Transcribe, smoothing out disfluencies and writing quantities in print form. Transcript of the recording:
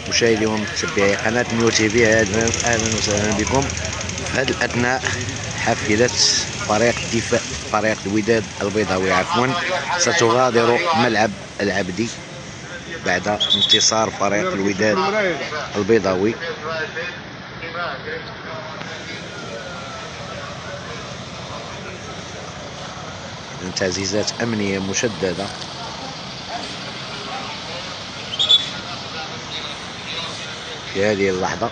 مشاهدي ومتابعي قناة نيو تي في، اهلا وسهلا بكم في هذه الاثناء. حافلة فريق الوداد البيضاوي ستغادر ملعب العبدي بعد انتصار فريق الوداد البيضاوي. تعزيزات أمنية مشددة. في هذه اللحظة